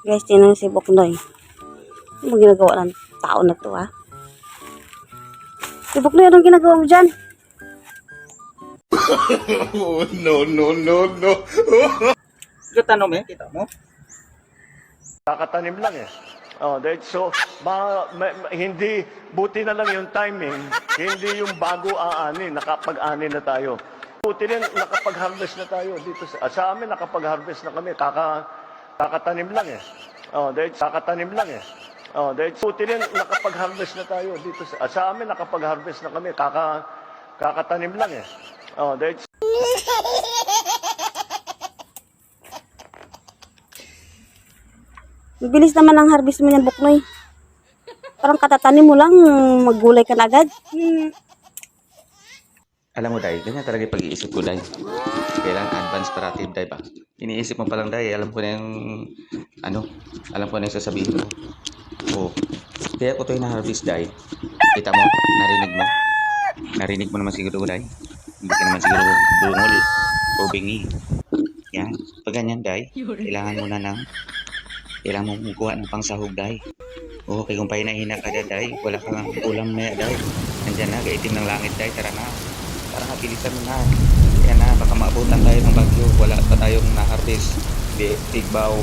Guys, tinan si Buknoy. Ano mo ginagawa ng tao na to, ha? Si Buknoy, anong ginagawa mo dyan? Oh, no, no, no, no. Tanong kita mo? Kakatanim lang eh. So, hindi, buti na lang yung timing, hindi yung bago aanin, nakapag-ani na tayo. Buti rin, nakapag-harvest na tayo dito. Sa amin, nakapag-harvest na kami, kakatanim lang eh. Kakatanim lang eh. Buti rin, nakapag-harvest na tayo dito. Sa amin, nakapag-harvest na kami, kakatanim lang eh. Bilis naman ang harvest mo niyan, Buknoy. Parang katatanim mo lang, maggulay ka na agad. Alam mo, Day, ganyan talaga yung pag-iisip ko, Day. Kailangan advance parative, Day, ba? Iniisip mo pa lang, Day, alam ko na yung, alam ko na yung sasabihin mo. Oo. Kaya ko ito yung na-harvest, Day. Kita mo? Narinig mo? Narinig mo naman siguro, Day. Hindi ka naman siguro bungol o bingi. Yan. Pag ganyan, Day, kailangan mo kailangan mo kuha ng pangsahog, Day. Oo, kaya kung pahinahina ka, Day, wala kang ulam na, Day. Nandyan na, gaitim ng langit, Day, tara na. Tara na, bilisan mo na. Yan na, baka maabutan tayo ng bagyo. Wala pa tayong na-harvest. Tigbaw.